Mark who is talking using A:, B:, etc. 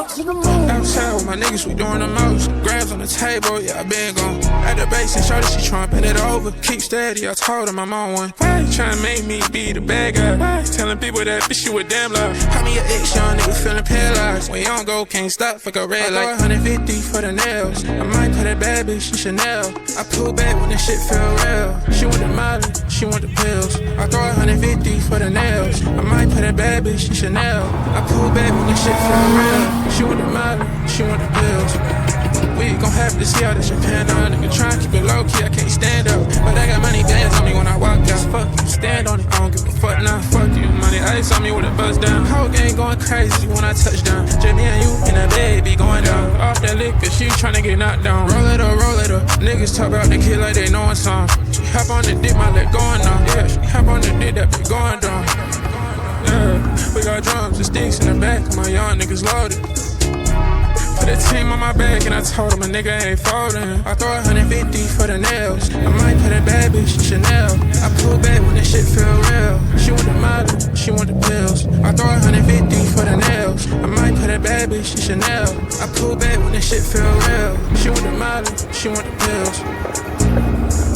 A: Outside with my niggas, we doing the most. Grabs on the table, yeah, I been gone. At the base and shorty, she tryna bend it over. Keep steady, I told him I'm on one. Why you tryna make me be the bad guy? Why? Telling people that bitch you a damn lie. Pop me an ex, young nigga feeling paralyzed. When you don't go, can't stop, fuck a red light. 150 for the nails. I might put that bad bitch in Chanel. I pull back when this shit feel real. She want the Molly, she want the pills. I throw 150 for the nails. I might put that bad bitch in Chanel. I pull back when this shit feel real. She want the Molly, she want the pills. We gon' have to see how this shit pan out. Nigga tryna keep it low key, I can't stand up. But I got money bands on me when I walk out. Fuck you, stand on it, I don't give a fuck now. Fuck you, money ice on me with a buzz down. Whole gang going crazy when I touch down. Jamie and you and that baby going down. Off that liquor, she tryna get knocked down. Roll it up, roll it up. Niggas talk about the kid like they knowin' something. She hop on the dick, my leg going on. Yeah, she hop on the dick, that be going down. Yeah, we got drums and sticks in the back, my young niggas loaded. Put a team on my back and I told him a nigga ain't folding. I throw 150 for the nails. I might put a bad bitch in Chanel. I pull back when this shit feel real. She want the Molly, she want the pills. I throw 150 for the nails. I might put a bad bitch in Chanel. I pull back when this shit feel real. She want the Molly, she want the pills.